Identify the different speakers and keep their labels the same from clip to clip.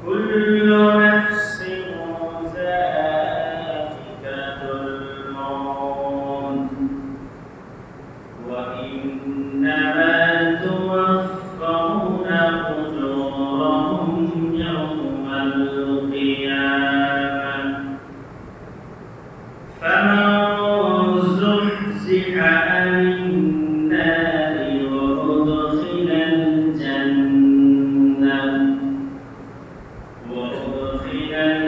Speaker 1: كل نفس ذائقة الموت وإنما توفون أجورهم يوم القيامة فمن زحزح عن النار وأدخل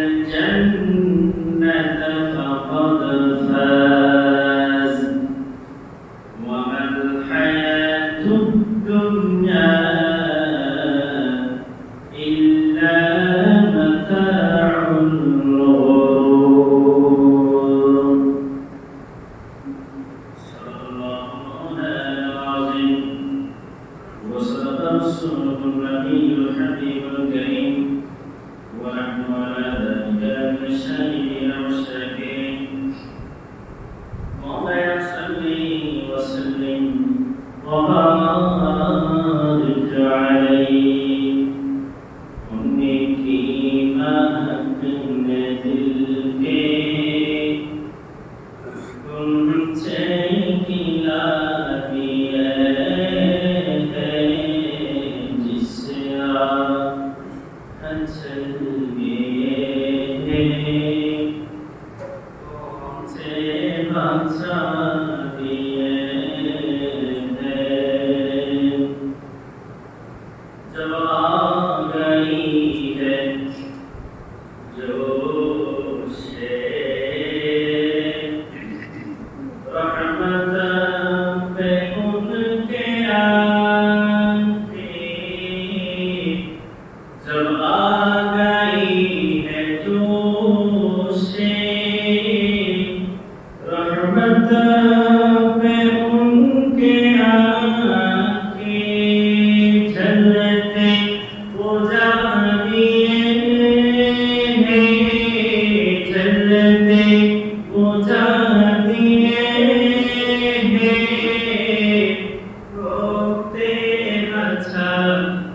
Speaker 1: الجنة فقد فاز وما الحياة الدنيا إلا متاع الغرور. صدق الله العظيم وصدق رسوله النبي الحبيب الكريم ونحن على ذلك من الشاهدين والشاكرين. مولاي صل وسلم وبارك عليه انك ما كنا دلكي كنت كلا जब आ गई है जोश रहमत पे उनके आके जब आ गई है जोश रहमत पे उनके आके जन्नते पूजा दिए हैं जन्नते पूजा दिए हैं रोते अच्छा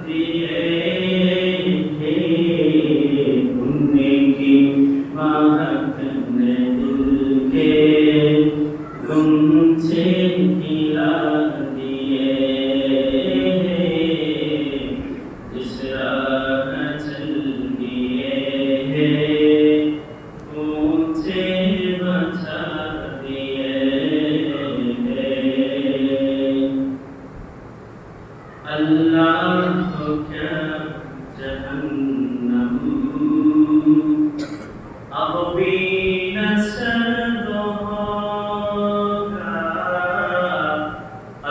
Speaker 1: दिए हैं उनने की महक ने दिल के तुमसे दिला दिए जिस राह चल दिए तुमसे बचा दिए अल्लाह को क्या जहन्नम अब भी न सर्द होगा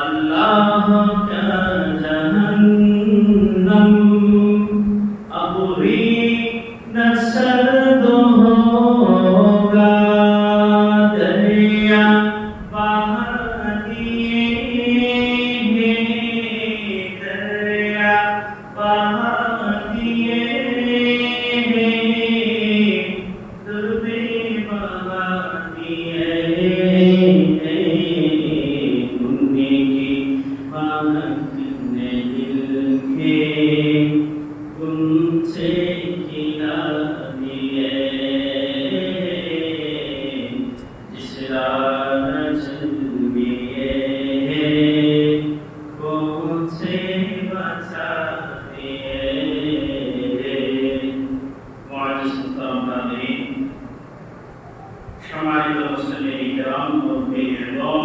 Speaker 1: अल्लाह का जहन्नम अब भी न सर्द होगा दरिया बहा दिए दरिया बहा दिए সম্মানিত মুসলিম کرام মুরব্বী এবং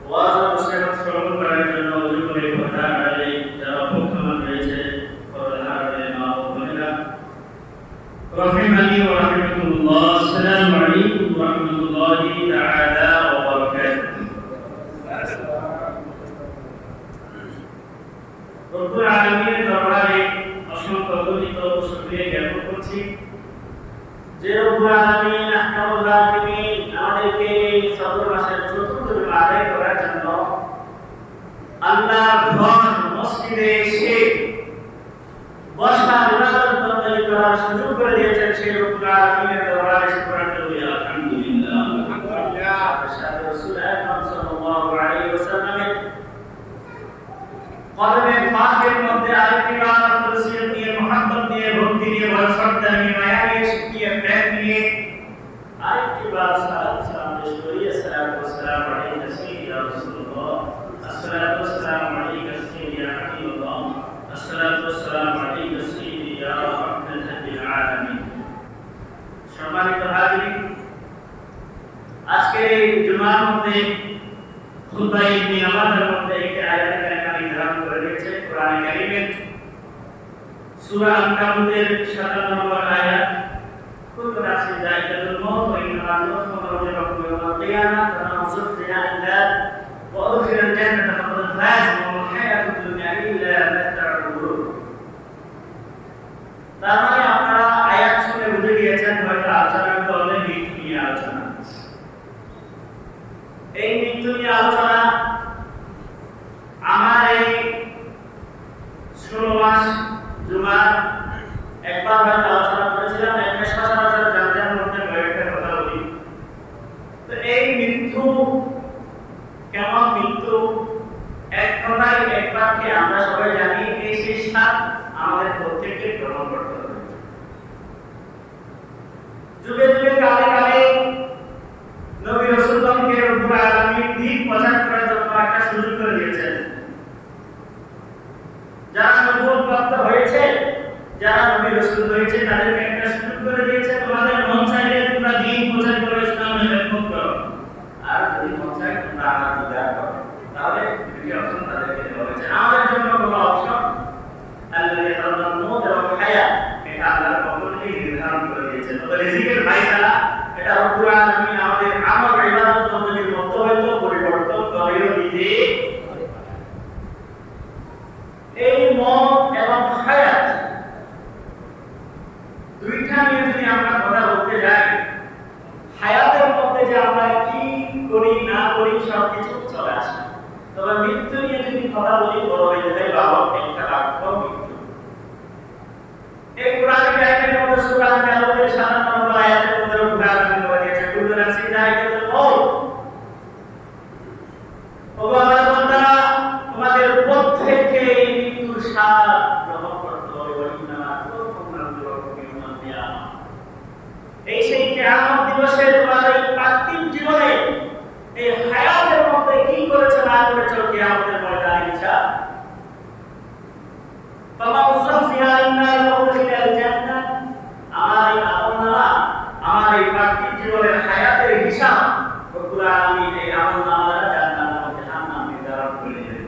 Speaker 1: ওয়াজ ও নসিহত শ্রবণ করার জন্য ওযু করে কথা আড়ালে যারা অপেক্ষমান রয়েছে পরদারে মা ও বোনেরা রহিমানি ওয়া রাহমাতুল্লাহ আসসালামু আলাইকুম ওয়া রাহমাতুল্লাহি তাআলা ওয়া বারাকাতুহু। রব্বুল আলামিনের দরবারে অসংখ্য গণিত ও শুকরিয়া জ্ঞাপন করছি যে রব্বুল আলামিন আহকামুল হাকিমিন আমাদেরকে সফর মাসের চতুর্থ জুমা আদায় করার জন্য আল্লাহর ঘর মসজিদে এসে বসা ইবাদত বন্দেগী করার সুযোগ করে দিয়েছেন সেই রব্বুল আলামিনের দরবারে শুকরান করি আলহামদুলিল্লাহ। আশহাদু রাসূল আকরাম সাল্লাল্লাহু আলাইহি ওয়াসাল্লামের কদমে পাকের মধ্যে আরেকটি বার তিনি আমাদের মধ্যে একটি আয়াতে কারিমা নির্ধারণ করে দিয়েছেন কোরআনে কারিমের সূরা আনকাবুতের 57 নম্বর আয়াত কুল্লু নাফসিন যায়িকাতুল মউত ওয়া ইন্নামা তুওয়াফফাউনা উজুরাকুম ইয়াওমাল কিয়ামাহ ফামান যুহজিহা আনিন নার ওয়া উদখিলাল জান্নাতা ফাকাদ ফাজ ওয়া মাল হায়াতুদ দুনিয়া ইল্লা মাতাউল গুরুর। তার মানে আপনারা আয়াত শুনে বুঝে গিয়েছেন হয়তো আলোচনা করলে মৃত্যু নিয়ে আলোচনা। এই মৃত্যু নিয়ে আলোচনা আমার এই 16 মাস জুমার একবার হয়তো আলোচনা করেছিলাম, একটা সচরাচর জানাজার মধ্যে কয়েকটা কথা বলি। তো এই মৃত্যু কেমন মৃত্যু, এক কথায় এক বাক্যে আমরা সবাই জানি এই শেষ সাত আমাদের প্রত্যেককে গ্রহণ করতে হবে। যুগে যুগে কালে কালে নবী রাসূলগণকে রব্বুল আলামিন দিন প্রচার করার জন্য একটা সুযোগ করে দিয়েছেন। যারা নবুয়ত প্রাপ্ত হয়েছে, যারা নবী রাসূল হয়েছে, তাদেরকে একটা সুযোগ করে দিয়েছে, তোমাদের মন চাইলে তোমরা দিন প্রচার করে ইসলামের খেদমত করো, আর যদি মন চায় তোমরা আমার দিদার করো। তাহলে দুটি অপশন তাদেরকে দেওয়া হয়েছে। আমাদের জন্য কোনো অপশন আল্লাহ তাআলা মওত এবং হায়াত এটা আল্লাহর পক্ষ থেকে নির্ধারণ করে দিয়েছেন। তবে রিজিকের ফায়সালা এটা রব্বুল আলামিন আমাদের আমল ইবাদত বন্দেগীর মধ্যে হয়তো পরিবর্তন করেও দিতে পারে। এই মওত এবং হায়াত দুইটা নিয়ে যদি আমরা কথা বলতে যাই, হায়াতের মধ্যে যে আমরা কি করি না করি সবকিছু চলে আসে। তবে মৃত্যু নিয়ে যদি কথা বলি বড় হয়ে যায় বাবা একটা বাক্য মৃত্যু। এই কোরআন কারিমের মধ্যে সূরা আন-নাহলের 57 নম্বর আয়াতের মধ্যে রব্বুল আলামিন বলেছেন কুল্লু নাফসিন যায়িকাতুল মউত। ওগো আমার বান্দারা, তোমাদের প্রত্যেককে এই মৃত্যুর স্বাদ গ্রহণ করতে হবে। ওয়া ইন্নামা তুওয়াফফাউনা উজুরাকুম ইয়াওমাল কিয়ামাহ। এই সেই কিয়ামত দিবসে তোমাদের এই পার্থিব জীবনে এই হায়াতের মধ্যে কি করেছো না করেছো কিয়ামতের ময়দানে হিসাব। ফামান যুহজিহা আনিন নার ওয়া উদখিলাল জান্নাহ। আমার এই আমলনামা, আমার এই পার্থিব জীবনের হায়াতের হিসাব রব্বুল আলামিন এই আমলনামা দ্বারা জান্নাত এবং জাহান্নাম নির্ধারণ করে দিবেন।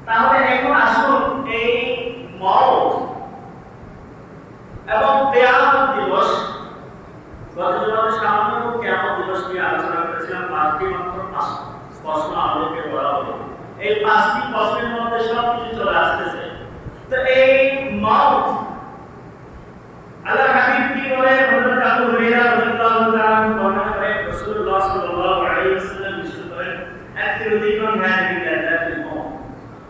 Speaker 1: তাহলে এখন আসুন এই মওত এবং কিয়ামত দিবস, গত জুমাতে সামান্য কিয়ামত দিবস নিয়ে আলোচনা করেছিলাম। পাঁচটি মাত্র প্রশ্ন আমাদেরকে করা হলো। এই পাঁচটি প্রশ্নের মধ্যে সব কিছু চলে আসতেছে। তো এই মওত আল্লাহ হাবিব কি বলে, হযরত আবু হুরায়রা রাদিয়াল্লাহু তাআলা বর্ণনা করেন রাসূলুল্লাহ সাল্লাল্লাহু আলাইহি ওয়াসাল্লাম বিশুদ্ধ করেন আকসিরু যিকরান হাদিহি লাযাতিল মওত।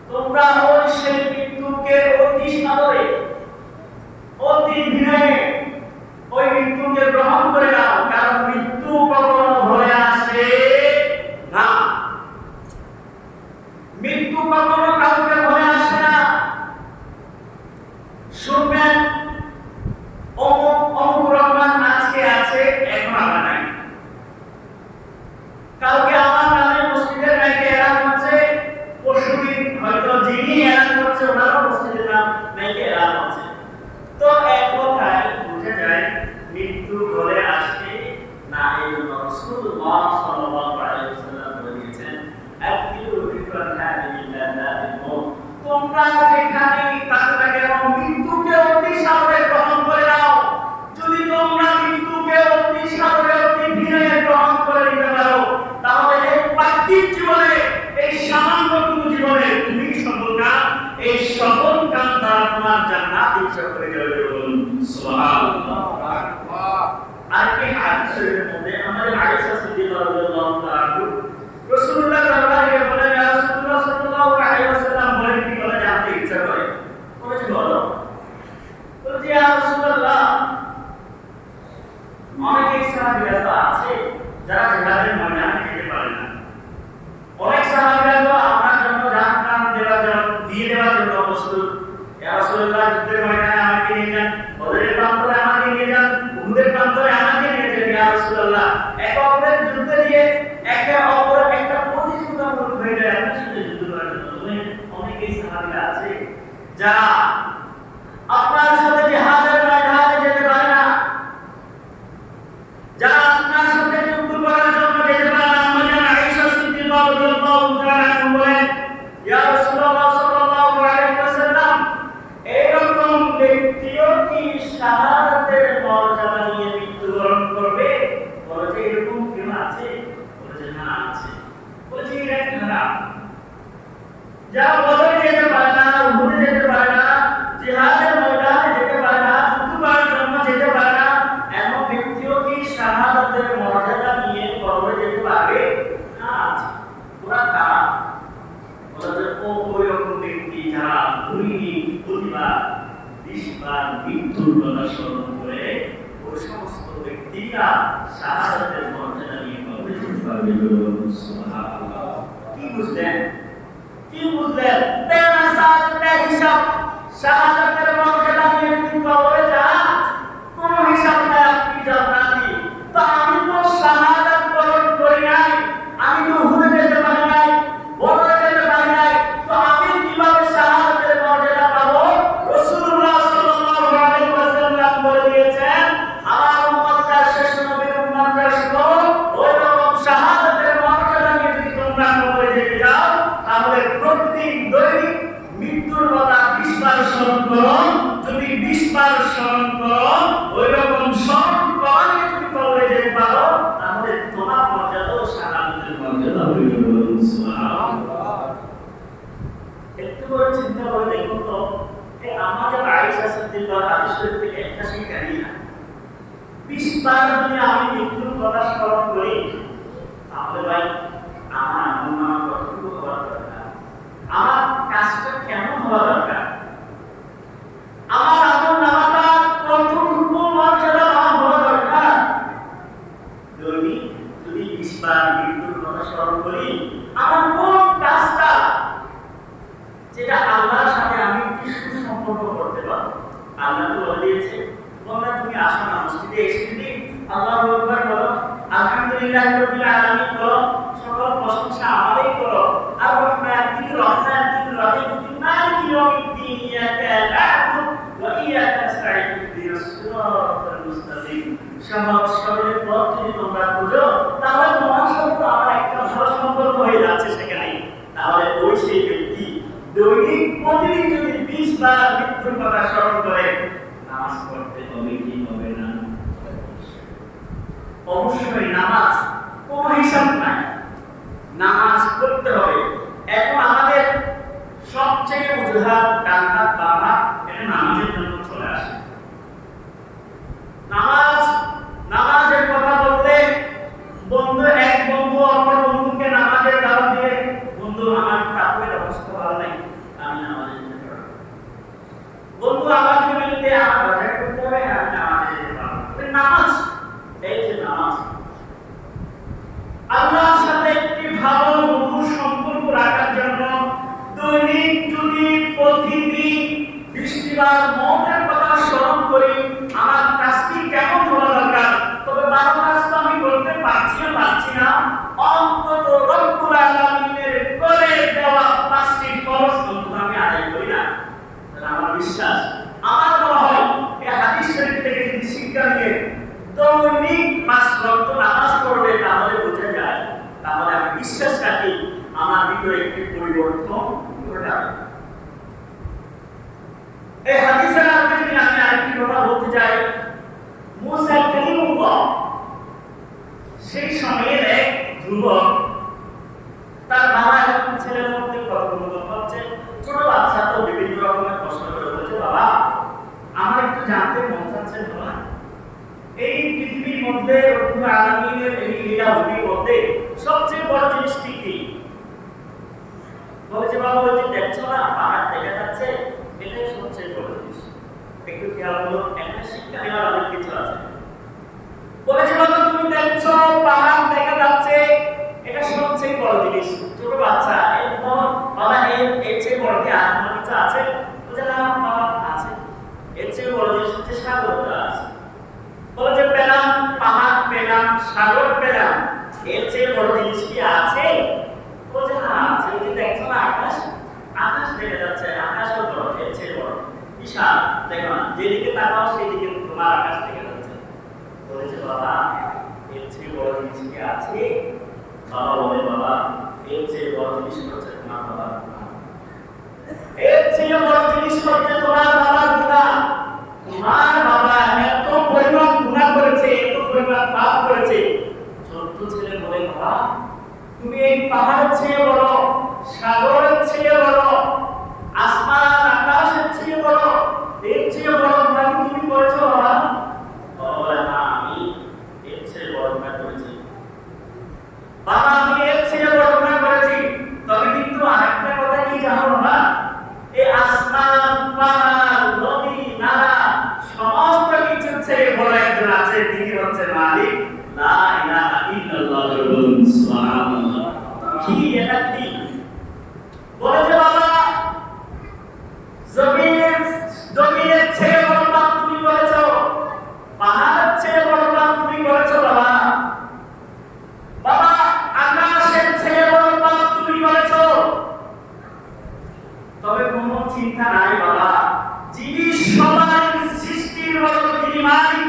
Speaker 1: তোমরা ওই সেই মৃত্যুকে অতি সাদরে অতি বিনয়ে ওই মৃত্যুকে গ্রহণ করে নাও, কারণ মৃত্যু কখনো ভয়ে আসে না। মৃত্যু কখনো কাউকে ভয়ে আসে না। শুনবেন অমুক রহমান আজকে আছে, এখন আবার নাই। কালকে আমার নামে মসজিদের নাইকে এলান হচ্ছে, পরশুদিন হয়তো যিনি এলান করছে ওনারও মসজিদের নাম নাইকে এলান হচ্ছে। তো এক কথায় বুঝে যায় মৃত্যু ঘরে আসে না। এই জন্য রাসূলুল্লাহ সাল্লাল্লাহু আলাইহি ওয়াসাল্লাম বলেছেন আকসিরু যিকরান হাদিহি লাযাতিল মওত। তোমরা যেখানে থাকবে এবং মৃত্যুকে অতি সাদরে গ্রহণ করে নাও। যদি তোমরা মৃত্যুকে অতি সাদরে অতি বিনয়ে গ্রহণ করে নিতে পারো, তাহলে এই পার্থিব জীবনে, এই সামান্যটুকু জীবনে তুমি সফল কাম, এই সফল কাম দ্বারা তোমার জান্নাত ইনশাআল্লাহ করে যাবে। বলুন সুবহানাল্লাহ। আর এই হাদিসের মধ্যে আমাদের আয়েশা সিদ্দিকা রাদিয়াল্লাহু তাআলা রাসূলুল্লাহ সাল্লাল্লাহু আলাইহি ওয়া সাল্লাম রাসূলুল্লাহ সাল্লাল্লাহু আলাইহি ওয়াসাল্লাম বলেন কি বলে জানতে ইচ্ছা করে, বলেছে বলো। বলছে ইয়া রাসূলুল্লাহ, অনেক সাহাবীরা তো আছে যারা জিহাদের ময়দানে যেতে পারে না। অনেক সাহাবীরা তো আপনার জন্য জান প্রাণ দিয়ে দেওয়ার জন্য প্রস্তুত। ইয়া রাসূলুল্লাহ, যুদ্ধের ময়দানে আমাকে নিয়ে যান, বদরের প্রান্তরে আমাকে নিয়ে যান, উহুদের প্রান্তরে আমাকে নিয়ে যান। ইয়া রাসূলুল্লাহ, একে অপরের যুদ্ধে দিয়ে একে অপরের একটা প্রতিযোগিতামূলক হয়ে যায় আপনার সাথে যুদ্ধ করার জন্য। অনেকেই সাহাবীরা আছে যারা আপনার সাথে জিহাদের ময়দানে যেতে পারে না, যারা আপনার সাথে যুদ্ধ করার জন্য যেতে পারে না। আমাদের আয়েশা সিদ্দিকা রাদিয়াল্লাহু তাআলা বলেন 20 বার মৃত্যুর কথা স্মরণ করে ওই সমস্ত ব্যক্তিরা শাহাদাতের মর্যাদা নিয়ে কবরে যেতে পারবে। সুবহানাল্লাহ। কি বুঝলেন? কি বুঝলেন? হিসাব শাহাদাতের মর্যাদা নিয়ে তুমি কবরে যান, কোনো হিসাব নাই, আপনি জান্নাতি। তো আমি তো শাহাদাত বরণ করি নাই, আমি তো উহুদে যেতে পারি নাই, বদরে যেতে পারি নাই, তো আমি কিভাবে শাহাদাতের মর্যাদা পাবো? রাসূলুল্লাহ সাল্লাল্লাহু আলাইহি ওয়াসাল্লাম বলে দিয়েছেন, আমার উম্মতরা শেষ নবীর উম্মতরা শুনো, ওই রকম শাহাদাতের মর্যাদা নিয়ে যদি তোমরা কবরে যেতে যাও, তাহলে প্রতিদিন দৈনিক মৃত্যুর কথা 20 বার স্মরণ করো। যদি 20 বার স্মরণ করো, ওই রকম স্মরণ করে যদি কবরে যেতে পারো, তাহলে তোমার মর্যাদাও শাহাদাতের মর্যাদা হয়ে গেল। সুবহানাল্লাহ। একটু করে চিন্তা করে দেখুন তো, এই আমাদের আয়েশা সিদ্দিকা হাদিস শরীফ থেকে একটা শিক্ষা নিই না, 20 বার যদি আমি মৃত্যুর কথা স্মরণ করি, তাহলে ভাই আমার আমল কতটুকু হওয়া দরকার, আমার কাজটা কেমন হওয়া দরকার, আমার আমল নামাটা কতটুকু মর্যাদা হওয়া দরকার। যদি 20 বার মৃত্যুর কথা স্মরণ করি, আমার কোন কাজটা যেটা আল্লাহর সাথে আমি কি সুসম্পর্ক করতে পারবো। আল্লাহ তো বলে দিয়েছে, তোমরা তুমি আসো না মসজিদে এসে যদি আল্লাহু আকবার বলো, আলহামদুলিল্লাহি রাব্বিল আলামিন বলো, সকল প্রশংসা আমারই করো। আর রহমানির রহমানির রহিম মালিকি ইয়াউমিদ্দিন ইয়াকা না'বুদু ওয়া ইয়াকা নাস্তাঈন ইহদিনাস সিরাতাল মুস্তাকিম। সহজ সরল পথ যদি তোমরা খুঁজো, তাহলে তোমার সাথে আমার একটা ভালো সম্পর্ক হয়ে যাচ্ছে সেখানে। তাহলে ওই সেই ব্যক্তি দৈনিক প্রতিদিন যদি 20 বার মৃত্যুর কথা স্মরণ করে, নামাজ পড়তে হবে কি হবে না? অবশ্যই নামাজ, কোনো হিসাব নাই, নামাজ পড়তে হবে। এখন আমাদের সবচেয়ে অজুহাত ডান হাত বাম হাত, এটা নামাজের জন্য চলে আসে। নামাজের কথা বলতে এক বন্ধু অপর বন্ধুকে নামাজের দাওয়াত দিয়ে, বন্ধু আমার কাপড়ের অবস্থা ভালো নাই, আমি নামাজে যেতে পারবো। বন্ধু আমার ফ্যামিলিতে আমার বাজার করতে হবে, আমি নামাজে যেতে পারবো। নামাজ, এই যে নামাজ, আল্লাহর সাথে একটি ভালো মধুর সম্পর্ক রাখার জন্য দৈনিক যদি প্রতিদিন 20 বার মৌতের কথা স্মরণ করি, আমার কাজটি কেমন হওয়া দরকার? তবে 12 কাজ তো আমি করতে পারছি না, অন্তত রব্বুল আলামিনের করে দেওয়া 5টি ফরজ অন্তত আমি আদায় করি না। তাহলে আমার বিশ্বাস, আমার মনে হয় এই হাদিস শরীফ থেকে যদি শিক্ষা নিয়ে দৈনিক 5 ওয়াক্ত নামাজ পড়বে, তাহলে বোঝা যায়, তাহলে আমি বিশ্বাস রাখি আমার ভিতরে একটি পরিবর্তন ঘটে যাবে। এই হাদিসের আলোকে যদি আমি আরেকটি কথা বলতে চাই, মুসা কালিমুল্লাহ সেই সময়ের এক যুবক, তার বাবা এবং ছেলের মধ্যে কথোপকথন হচ্ছে। ছোট বাচ্চা তো বিভিন্ন রকমের প্রশ্ন করে বলছে, বাবা আমার একটু জানতে মন চাচ্ছে, বাবা এই পৃথিবীর মধ্যে রব্বুল আলামিনের এই লীলাভূমির মধ্যে সবচেয়ে বড় জিনিসটি কি? বলেছে, বাবা ওই যে দেখছো না পাহাড় দেখা যাচ্ছে, এটাই সবচেয়ে বড় জিনিস। একটু খেয়াল করো, একটা শিক্ষা নেওয়ার অনেক কিছু আছে। বলেছে, বাবা তুমি দেখছো পাহাড় দেখা যাচ্ছে, এটা সবচেয়ে বড় জিনিস। ছোট বাচ্চা, এরপর বাবা এর চেয়ে বড় কি আর কোনো কিছু আছে? বলছে, না বাবা আছে, এর চেয়ে বড় জিনিস হচ্ছে সাগরটা আছে। বলে যে পেলাম, পাহাড় পেলাম, সাগর পেলাম, এর চেয়ে বড় জিনিস কি আছে? বলছে, হ্যাঁ আছে, এই যে দেখছো না আকাশ, আকাশ দেখা যাচ্ছে, আকাশও বড়, এর চেয়ে বড়, বিশাল, দেখো না যেদিকে তাকাও সেদিকে তোমার আকাশ দেখা যাচ্ছে। বলেছে, বাবা এর চেয়ে বড় জিনিস কি আছে? বাবা বলে, বাবা এর চেয়ে বড় জিনিস হচ্ছে তোমার বাবার গুনাহ, এর চেয়ে বড় জিনিস হচ্ছে তোমার বাবার গুনাহ। তোমার বাবা এত পরিমাণ গুনাহ করেছে, এত পরিমাণ পাপ করেছে। ছোট্ট ছেলে বলে, বাবা তুমি এই পাহাড়ের চেয়ে বড়, সাগরের চেয়ে বড়, আসমান আকাশের চেয়ে বড়, এর চেয়ে বড় গুনাহ তুমি করেছো বাবা? বাবা বলে, না আমি এর চেয়ে বড় গুনাহ করেছি। বাবা আমি এর চেয়ে বড় গুনাহ করেছি, তবে কিন্তু আরেকটা কথা কি জানো বাবা? এই আসমান মালিক লা ইলাহা ইল্লাল্লাহ বলুন সুবহানাল্লাহ। কি এটা কি বলে যে বাবা জমিনের ছেড়ে বড় পাপ তুমি করেছো, পাহাড়ের ছেড়ে বড় পাপ তুমি করেছো বাবা, বাবা আকাশের ছেড়ে বড় পাপ তুমি করেছো। তবে কোনো চিন্তা নাই বাবা, যিনি সবার সৃষ্টির বড়, যিনি মালিক,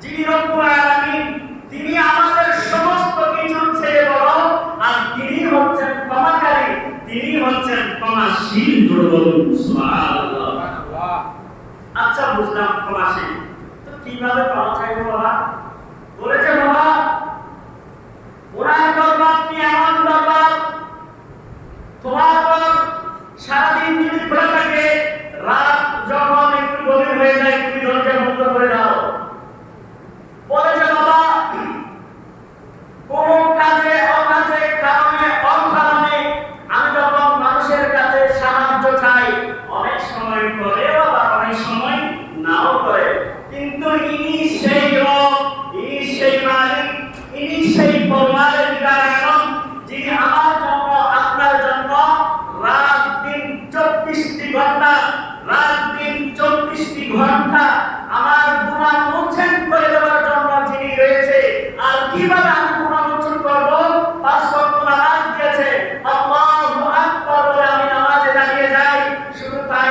Speaker 1: যিনি রব্বুল আলামিন, তিনি আমাদের সমস্ত কিছুর ছেড়ে বড়, আর তিনি হচ্ছেন ক্ষমাকারী, তিনি হচ্ছেন ক্ষমাশীল। বলুন সুবহানাল্লাহ। আচ্ছা বুঝলাম ক্ষমাশীল, তো কিভাবে ক্ষমা চাইবো বাবা? বলেছে বাবা ওনার দরবারটি এমন দরবার, তোমার পর সারাদিন যদি খোলা থাকে, রাত যখন একটু গভীর হয়ে যায় তুমি দরজা বন্ধ করে দাও। বলেছে বাবা কোন কাজে অকাজে কারণে অকারণে আমি যখন মানুষের কাছে সাহায্য চাই, অনেক সময় করে বাবা, অনেক সময় নাও করে, কিন্তু ইনি সেই রব, ইনি সেই মালিক, ইনি সেই পরমারের কারণ, যিনি আমার জন্য আপনার জন্য রাত দিন 24টি ঘন্টা, রাত দিন 24টি ঘন্টা আমার গুনাহ মোচন করে দেওয়ার জন্য যিনি রয়েছে। আর কিভাবে আমি গুনাহ মোচন করব? 5 ওয়াক্ত নামাজ দিয়েছে, আল্লাহু আকবার বলে আমি নামাজে দাঁড়িয়ে যাই। শুধু তাই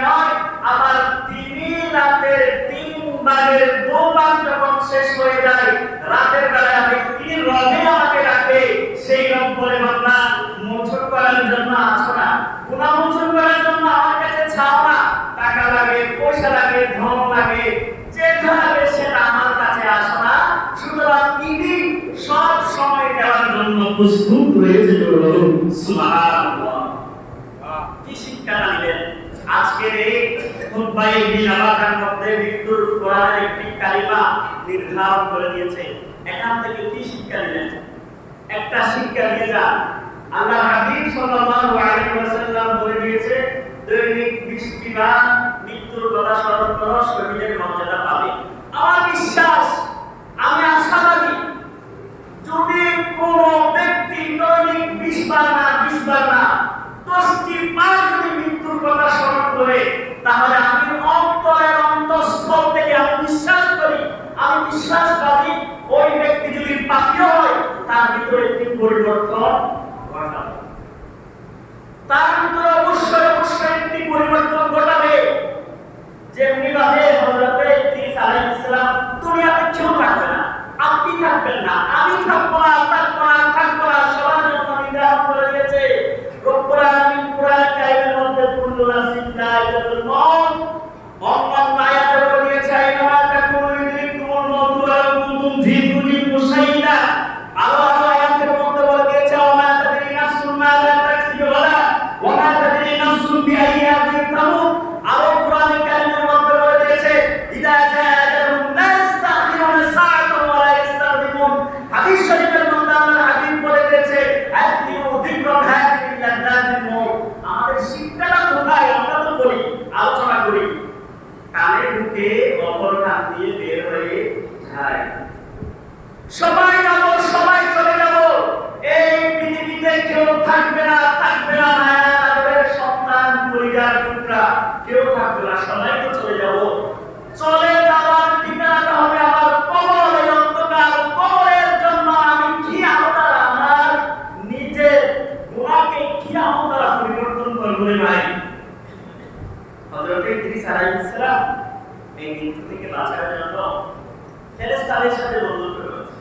Speaker 1: নয়, আবার তিনি রাতের 3 ভাগের 2 ভাগ যখন শেষ হয়ে যায়, রাতের বেলায় আমি তিনি রবে আমাকে ডাকে, সেই রব বলে বান্দা মোচন করার জন্য আছো না, গুনাহ মোচন করার জন্য আমার কাছে চাও না, টাকা লাগে, পয়সা লাগে, ধন লাগে, যেটা লাগে সেটা আমার কাছে আসো না, সুতরাং তিনি সব সময় দেওয়ার জন্য প্রস্তুত রয়েছে। সুবহানাল্লাহ। কি শিক্ষা দিলেন আজকের এই খুতবায়ে বিলাওয়াতের মধ্যে? মৃত্যুর কোরআনের একটি কালিমা নির্ধারণ করে দিয়েছে। এখান থেকে কি শিক্ষা দিলেন? একটা শিক্ষা দিয়ে যান। আল্লাহ হাবিব সাল্লাল্লাহু আলাইহি ওয়াসাল্লাম বলে দিয়েছে, দৈনিক 20টি বার মৃত্যুর কথা স্মরণ করো, শহীদের মর্যাদা পাবে। আমার বিশ্বাস, আমি আশাবাদী, যদি কোন ব্যক্তি দৈনিক 20 বার না 10টি বার যদি মৃত্যুর কথা স্মরণ করে, তাহলে আমি অন্তরের অন্তঃস্থল থেকে আমি বিশ্বাস করি, আমি বিশ্বাসবাদী, ওই ব্যক্তি যদি পাপী হয় তার ভিতরে একটি পরিবর্তন ঘটাবে, তার ভিতরে অবশ্যই একটি পরিবর্তন ঘটাবে। যেমনি ভাবে হযরত ইদ্রিস আলাইহিস সালাম দুনিয়াতে কেউ থাকবে না, আপনি থাকবেন না, আমি থাকবো না, সবার জন্য নির্ধারণ করে দিয়েছে রব্বুল আলামিন কুরআন কারীমের মধ্যে। কুল্লু নাফসিন যায়িকাতুল মউত, অন্য আয়াতে বলে দিয়েছে আইনামা তাকুনু ইউদরিকুমুল মাউত ওয়া লাউ কুনতুম ফী বুরুজিন মুশাইয়্যাদা। আল্লাহ আয়াতের মধ্যে বলে দিয়েছে ওয়া মা তাদরি নাফসুন মাযা তাকসিবু গাদা ওয়া মা তাদরি নাফসুন বিআইয়ি আরদিন তামুত। আরো কুরআন কারীমের মধ্যে বলে দিয়েছে ইদা জাআ আজালুহুম লা ইস্তাখিরুনা সাআতান ওয়া লা ইস্তাকদিমুন। হাদিস শরীফের মধ্যে আল্লাহর হাবিব বলে দিয়েছে আযকিরু যিকরান হাযিহিল লাযযাতিল মউত। আমাদের শিক্ষাটা কোথায়? আমরা তো বলি, আলোচনা করি, কানে ঢুকে অপর কান দিয়ে বের হয়ে যায়। সবাই যাব, সবাই চলে যাব, এই পৃথিবীতে কেউ থাকবে না, মায়ের সন্তান, পরিবার, টুকরা কেউ থাকবে না, সবাই তো চলে যাব। চলে যাওয়ার ঠিকানাটা হবে আমার কবর। এই অন্ধকার কবরের জন্য আমি কি আমার নিজের গুনাহকে কি আমার পরিবর্তন করব রে ভাই? হযরত ইদ্রিস আলাইহিস সালাম এই মৃত্যু থেকে বাঁচার জন্য ফেরেশতাদের সাথে বন্ধুত্ব করেছে।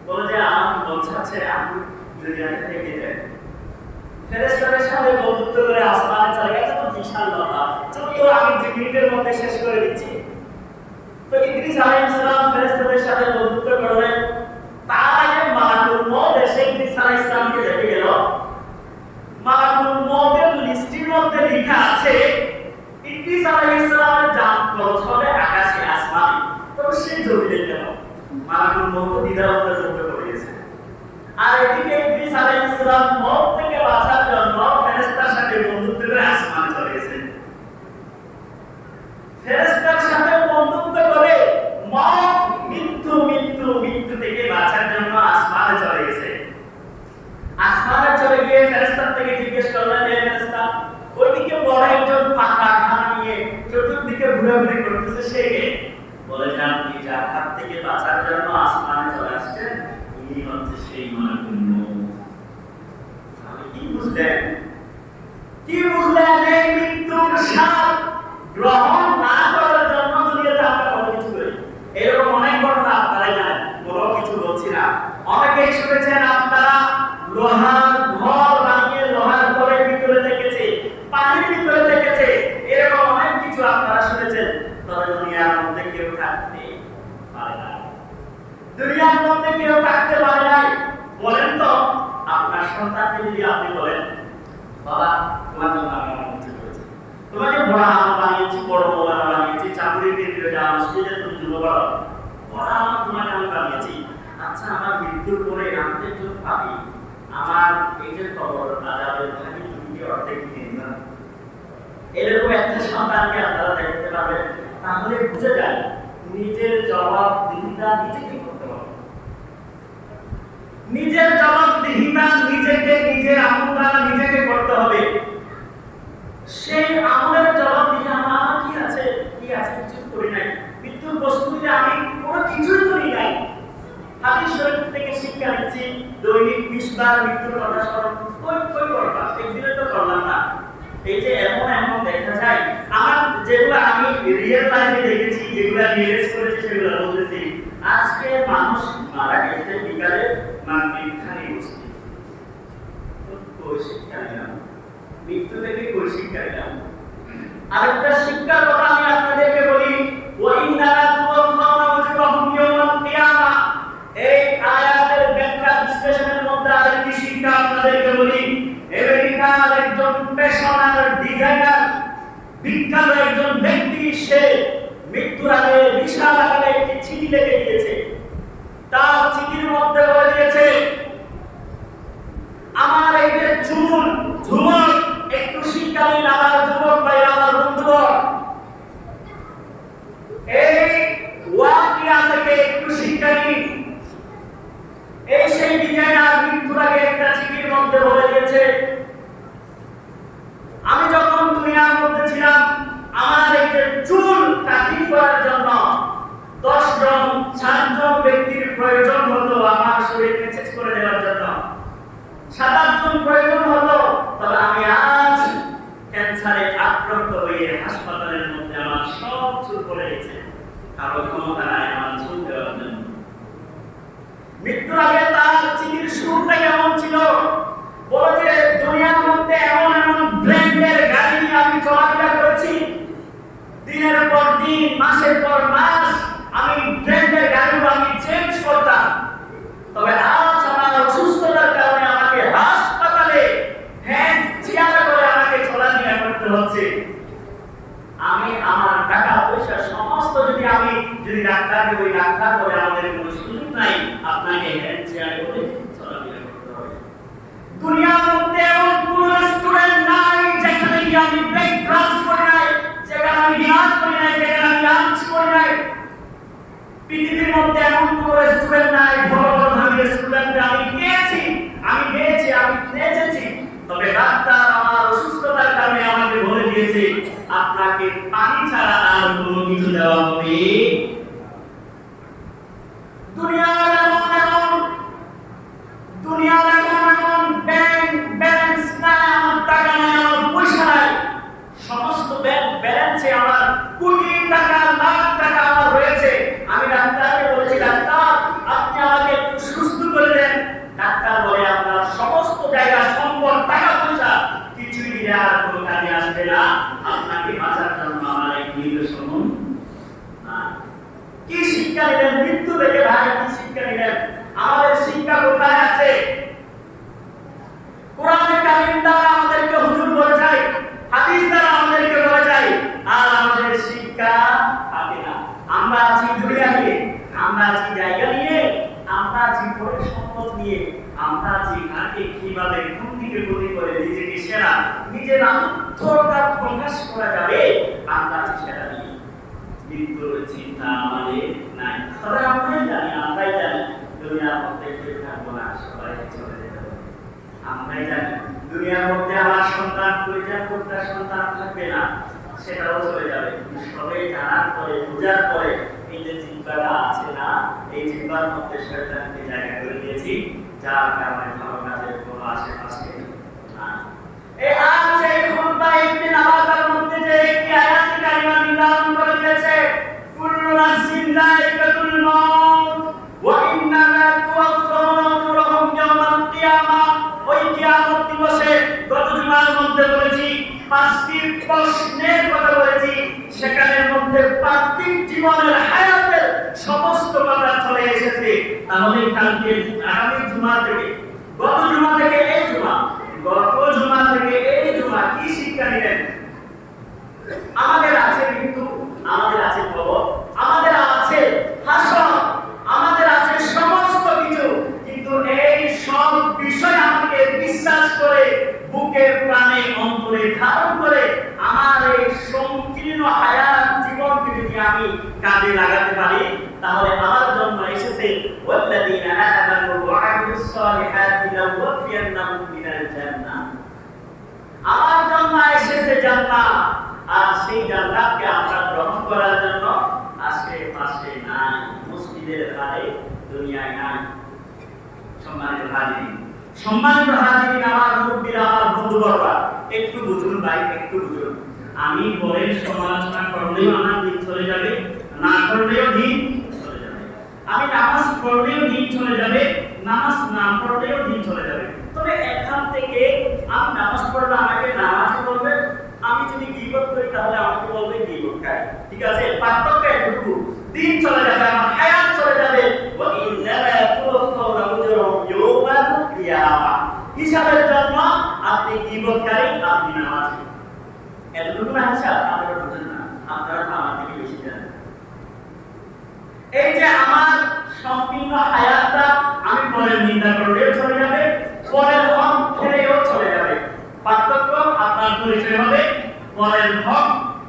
Speaker 1: বলে যে আমার মন চাচ্ছে আমি দুনিয়া থেকে যাই। ফেরেশতাদের সাথে বন্ধুত্ব করে আসমানে চলে গেছে। তো ইনশাআল্লাহ চলো আমি 2 মিনিটের মধ্যে শেষ করে দিচ্ছি। তো ইদ্রিস আলাইহিস সালাম ফেরেশতাদের সাথে বন্ধুত্ব করলেন। তার আগে মালাকুল মউত এসে ইদ্রিস আলাইহিস সালামকে দেখে গেল। মালাকুল মউতের লিস্টের মধ্যে লেখা আছে ইদ্রিস আলাইহিস সালামের জান খরচ হবে আকাশে, আসমানে। তো সে জমিনে গেল। মালাকুল মউত দ্বিধাদ্বন্দ্বের মধ্যে পড়ে গেছে। আর এদিকে ইদ্রিস আলাইহিস সালাম মউত থেকে বাঁচার জন্য ফেরেশতার সাথে বন্ধুত্ব করে আসমানে চলে গেছে। ফেরেশতার সাথে বন্ধুত্ব করে মউত, মৃত্যু ঘোরাঘুরি করতেছে সে কে? বলে যে আপনি যার হাত থেকে বাঁচার জন্য আসমানে চলে আসছেন ইনি হচ্ছে সেই মানবী নূহ। তাহলে কি বুঝলেন? কি বুঝলেন? এই মৃত্যুর স্বাদ গ্রহণ না করার জন্য দুনিয়াতে আমরা কত কিছু করি। এরকম অনেক ঘটনা আপনারা জানেন, কোনো কিছু বলছি না। অনেকেই শুনেছেন আপনারা লোহার ঘর বানিয়ে লোহার ঘরের ভিতরে দেখেছে, পানির ভিতরে দেখেছে, এরকম অনেক কিছু আপনারা শুনেছেন। তবে দুনিয়ার মধ্যে কেউ থাকতে পারে না। দুনিয়ার মধ্যে কেউ থাকতে পারে নাই। বলেন তো আপনার সন্তানকে যদি আপনি বলেন বাবা তোমার জন্য আমি অনেক কিছু করেছি, তোমাকে বড় আম বানিয়েছি, বড় মোবাইল বানিয়েছি, চাকরি কেন্দ্রে যাওয়া মসজিদে তুমি যুব বড় বড় আম তোমাকে আমি বানিয়েছি, আচ্ছা আমার মৃত্যুর পরে আমাকে একটু পাবি, আমার এই যে খবর আজাবের ভাবি তুমি কি অর্ধেক দিন না? এরকম একটা সন্তানকে আপনারা দেখতে পাবেন, তাহলে বুঝে যায় নিজের জবাবদিহিতা নিজেকে করতে হবে। নিজের জবাবদিহিতা নিজেকে, নিজের আমল নিজেকে করতে হবে। সেই আমলের জবাবদিহি আমার কি আছে? কি আছে? কিছু করি নাই। মৃত্যুর প্রস্তুতিতে আমি কোনো কিছুই করি নাই। হাদিস শরীফ থেকে শিক্ষা নিচ্ছি, দৈনিক 20 বার মৃত্যুর কথা স্মরণ কই করবা, একদিনে তো করলাম না। এই যে এমন এমন দেখা যায়, আমার যেগুলো আমি রিয়েল লাইফে দেখেছি, যেগুলো রিয়েলাইজ করেছি সেগুলো বলতেছি। আজকে মানুষ মারা গেছে বিকালে মাগরিবখানি বসছে, তো কই শিক্ষা নিলাম? মৃত্যু থেকে কই শিক্ষা নিলাম? আরেকটা শিক্ষার কথা আমি আপনাদেরকে বলি, ওয়া ইন্নালা তুওয়াফাউনা উজুরাহুম ইয়াওমাল কিয়ামা। এই আয়াতের ব্যাখ্যা বিশ্লেষণের মধ্যে আরেকটি শিক্ষা আপনাদেরকে বলি। আমেরিকার একজন পেশাদার ডিজাইনার, বিখ্যাত একজন ব্যক্তি, সে মৃত্যুর আগে বিশাল আকারে একটি চিঠি লিখে দিয়েছে। তার চিঠির মধ্যে বলে দিয়েছে, আমার এই যে চুল ঝুমর একটু শীতকালীন, আমার যুবক ভাই, আমার বন্ধুগণ, এই ওয়াকিয়া থেকে একটু শীতকালীন। এই সেই ডিজাইনার মৃত্যুর আগে একটা চিঠির মধ্যে বলে দিয়েছে, আমি যখন দুনিয়ার মধ্যে ছিলাম আমার এই যে চুল কাটিং করার জন্য 10 জন 7 জন ব্যক্তির প্রয়োজন হতো, আমার শরীর মেসেজ করে দেওয়ার জন্য 7-8 জন প্রয়োজন হতো। তবে আমি আজ ক্যান্সারে আক্রান্ত হয়ে হাসপাতালের মধ্যে আমার সব চুল পড়ে গেছে, কারো ক্ষমতা নাই আমার চুল দেওয়ার জন্য। মৃত্যুর আগে তার চিঠির শুরুটা কেমন ছিল? বলে যে দুনিয়ার মধ্যে এমন এমন ব্র্যান্ডের গাড়ি নিয়ে আমি চলাফেরা করেছি, দিনের পর দিন, মাসের পর মাস আমি ব্র্যান্ডের গাড়িগুলো আমি চেঞ্জ করতাম। তবে আজ আমার অসুস্থতার কারণে আমাকে হাসপাতালে হ্যান্ড চেয়ার করে আমাকে চলাফেরা করতে হচ্ছে। আমি আমার টাকা পয়সা সমস্ত যদি ডাক্তারকে ওই ডাক্তার বলে আমাদের কোনো সুযোগ নাই, আপনাকে হ্যান্ড চেয়ার করে চলাফেরা করতে হবে। দুনিয়ার মধ্যে এমন কোন রেস্টুরেন্ট নাই যেখানে আমি ব্রেকফাস্ট করি নাই, যেখানে আমি ডিনার করি নাই, যেখানে আমি লাঞ্চ করি নাই। পৃথিবীর মধ্যে এমন কোন রেস্টুরেন্ট নাই, বড় বড় দামি রেস্টুরেন্টে আমি গিয়েছি, আমি নেচেছি। তবে ডাক্তার আমার অসুস্থতার কারণে আমাকে বলে দিয়েছে আপনাকে পানি ছাড়া আর কোনো কিছু দেওয়া হবে। দুনিয়ার এমন ব্যাংক ব্যালেন্স নাই, আমার টাকা নাই, আমার পয়সা নাই, সমস্ত ব্যাংক ব্যালেন্সে আমার কোটি টাকা, লাখ টাকা আমার রয়েছে। আমি ডাক্তারকে বলেছি, ডাক্তার আপনি আমাকে একটু সুস্থ করে দেন। ডাক্তার বলে আপনার সমস্ত জায়গা সম্পদ, টাকা পয়সা কিছুই দিয়ে আর কোনো কাজে আসবে না, আপনাকে বাঁচার জন্য আমার এক নির্দেশন। কি শিক্ষা নিলেন মৃত্যু থেকে? ভাই কি শিক্ষা নিলেন? আমাদের শিক্ষা কোথায় আছে? কোরআনে কারীম দ্বারা আমাদেরকে হুজুর বলে যায়, হাদিস দ্বারা আমাদেরকে বলে যায়, আর আমাদের শিক্ষা থাকে না। আমরা আছি দুনিয়াতে, আমরা আছি জায়গা নিয়ে, আমরা আছি পরে সম্পদ নিয়ে, আমরা আছি কাকে কিভাবে কোন দিকে গতি করে নিজেকে সেরা, নিজের আত্মত্যাগটা প্রকাশ করা যাবে, আমরা আছি সেটা নিয়ে। মৃত্যুর চিন্তা আমাদের নাই। তবে আমরাই জানি দুনিয়ার মধ্যে কেউ থাকবো না, সবাই চলে যেতে হবে। আমরাই জানি দুনিয়ার মধ্যে আমার সন্তান, পরিচয় সন্তান থাকবে না, সেটাও চলে যাবে। সবে জানার পরে বোঝার পরে এই যে জিহ্বাটা আছে না, এই জিহ্বার মধ্যে শয়তানকে জায়গা করে দিয়েছি, যার কারণে ভালো কাজের কোনো আশেপাশে না। এই আছে খুতবা ইবনে নাবাতার মধ্যে যে একটি আয়াত কারিমা নির্ধারণ করে দিয়েছে, কুল্লু নাফসিন যায়িকাতুল মাউত ওয়া ইন্নামা তুওয়াফাউনা উজুরাহুম ইয়াওমাল কিয়ামাহ। ওই কিয়ামত দিবসে গত জুমার মধ্যে বলেছি 5টি প্রশ্নের কথা বলেছি, সেখানের মধ্যে পার্থিব জীবনের হায়াতের সমস্ত কথা চলে এসেছে। তাহলে কালকে আগামী জুমা থেকে, গত জুমা থেকে এই জুমা, গত জুমা থেকে এই জুমা কি শিক্ষা নিলেন? আমাদের আছে কিন্তু, আমাদের আছে কবর, আমাদের আছে হাসর, আমাদের আছে সমস্ত কিছু, কিন্তু এই সব বিষয় আমাকে বিশ্বাস করে বুকে প্রাণে অন্তরে ধারণ করে আমার এই সংকীর্ণ হায়াত জীবনকে যদি আমি কাজে লাগাতে পারি, তাহলে আমার জন্য এসেছে ওয়াল্লাযীনা আমানু ওয়া আমিলুস সালিহাতি লাউওয়াফিয়ান্নাহুম মিনাল জান্নাহ। আমার জন্য এসেছে জান্নাত, আর সেই জান্নাতকে আমরা গ্রহণ করার জন্য আশেপাশে নাই, মসজিদের ধারে, দুনিয়ায় নাই। সম্মানিত হাজিরিন, সম্মানিত হাজিরিন, আমার মুরব্বিরা, আমার বন্ধুবর্গরা, একটু বুঝুন ভাই, একটু বুঝুন। আমি বলেন সমালোচনা করলেও আমার দিন চলে যাবে, না করলেও দিন চলে যাবে। আমি নামাজ পড়লেও দিন চলে যাবে, নামাজ না পড়লেও দিন চলে যাবে। তবে এখান থেকে আমি নামাজ পড়লে আমাকে নামাজই বলবে, আমি যদি গীবত করি তাহলে আমাকে বলবে গীবতকারী। ঠিক আছে, পার্থক্য এটুকু। দিন চলে যাবে, আমার হায়াত চলে যাবে। ওয়া ইন্নামা তুওয়াফাউনা উজুরাহুম ইয়াওমাল কিয়ামাহ। হিসাবের জন্য আপনি গীবতকারী, আপনি নামাজি। এতটুকু না হিসাব আপনারা বুঝেন না, আপনারা আমার থেকে বেশি জানেন। এই যে আমার সম্পূর্ণ হায়াতটা আমি পরের নিন্দা করলেও চলে যাবে, পরের হক খেলেও চলে যাবে। পার্থক্য আপনার পরিচয় হবে, পরের হক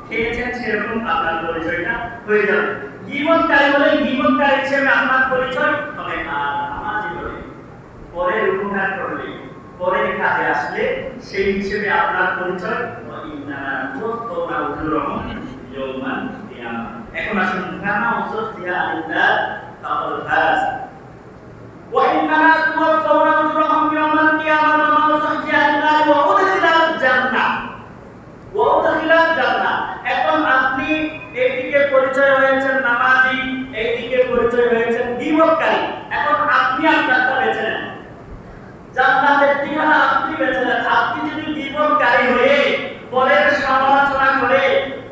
Speaker 1: খেয়েছেন সেরকম আপনার পরিচয়টা হয়ে যাবে। গীবতকারী বলে গীবতকারী হিসেবে আপনার পরিচয় হবে, আর আমার জীবনে পরের উপকার করলে, পরের কাজে আসলে সেই হিসেবে আপনার পরিচয় ইন্নামা তুওয়াফাউনা উজুরাহুম ইয়াওমাল কিয়ামাহ। এখন আসুন ফামা উসতিয়া আলিল্লাহ ফাকাদ ফাজ। ওয়া ইন্নামা তুওয়াফাউনা উজুরাহুম ইয়াওমাল কিয়ামাহ ওয়া মান উসতিয়া আলিল্লাহ ওয়া উদখিলাল জান্নাহ, ওয়া উদখিলাল জান্নাহ। এখন আপনি এইদিকে পরিচয় হয়েছেন নামাজি, এইদিকে পরিচয় হয়েছেন গীবতকারী। এখন আপনি আপনারটা বেছে নেন, জান্নাতের ঠিকানা আপনি বেছে নেন। আপনি যদি গীবতকারী হয়ে পরের সমালোচনা করে,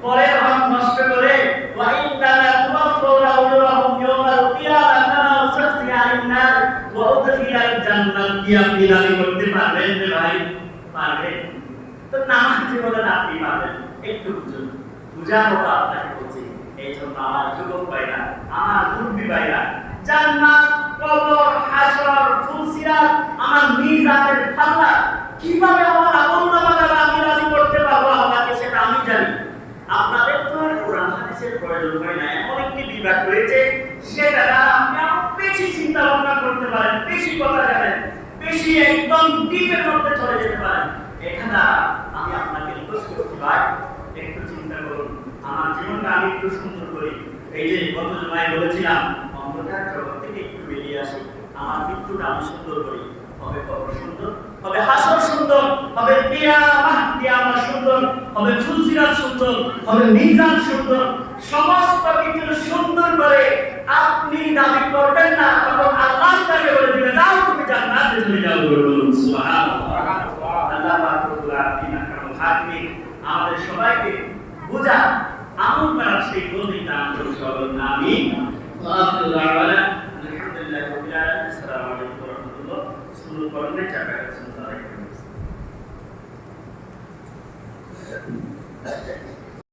Speaker 1: পরের হক নষ্ট করে, ওয়া ইন্নামা তুওয়াফাউনা উজুরাহুম ইয়াওমাল কিয়ামাহ ফামা উসতিয়া আলিন্নার ওয়া উদখিলাল জান্নাহ, কি আপনি দাবি করতে পারবেন যে ভাই পারবেন? তো নামাজি বলেন আপনি পারবেন। একটু বুঝুন, বুঝার মতো আপনাকে বলছি। এই জন্য আমার যুবক ভাইরা, আমার মুরব্বি ভাইরা, জান্নাত, কবর, হাসর, ফুলসিরাত, আমার মিজানের পাল্লা কিভাবে আমার আমল নামা দ্বারা আমি রাজি করতে পারবো আল্লাহকে, সেটা আমি জানি। আপনাদের তো কোরআন হাদিসের প্রয়োজন হয় না, এমন একটি বিভাগ রয়েছে সেটা দ্বারা আপনি আরো বেশি চিন্তা ভাবনা করতে পারেন, বেশি কথা জানেন, বেশি একদম ডিপের মধ্যে চলে যেতে পারেন। এখানে আমি আপনাকে রিকোয়েস্ট করছি ভাই, একটু চিন্তা করুন, আমার জীবনটা আমি একটু সুন্দর করি। এই যে গত জুমায় বলেছিলাম, অন্ধকার জগৎ থেকে একটু বেরিয়ে আসি, আমার মৃত্যুটা আমি সুন্দর করি। হবে কবর সুন্দর, হবে হাসর সুন্দর, হবে কিয়ামত সুন্দর, হবে ফুলসিরাত সুন্দর, হবে মিজান সুন্দর। সমস্ত কিছু সুন্দর করে আপনি দাবি করবেন না, তখন আল্লাহ তাকে বলে দিবেন, যাও তুমি জান্নাতে চলে যাও। বলুন সুবহানাল্লাহ। আল্লাহ পাক রব্বুল আলামিন আকরামুল হাকিমিন আমাদের সবাইকে বুঝা আমল করার সেই তৌফিক দান করুন। সকল আমিন। ওয়া আখিরু দাওয়ানা আলহামদুলিল্লাহি রাব্বিল আলামিন। আসসালামু আলাইকুম ওয়া রাহমাতুল্লাহ। শুরু করলে চাকা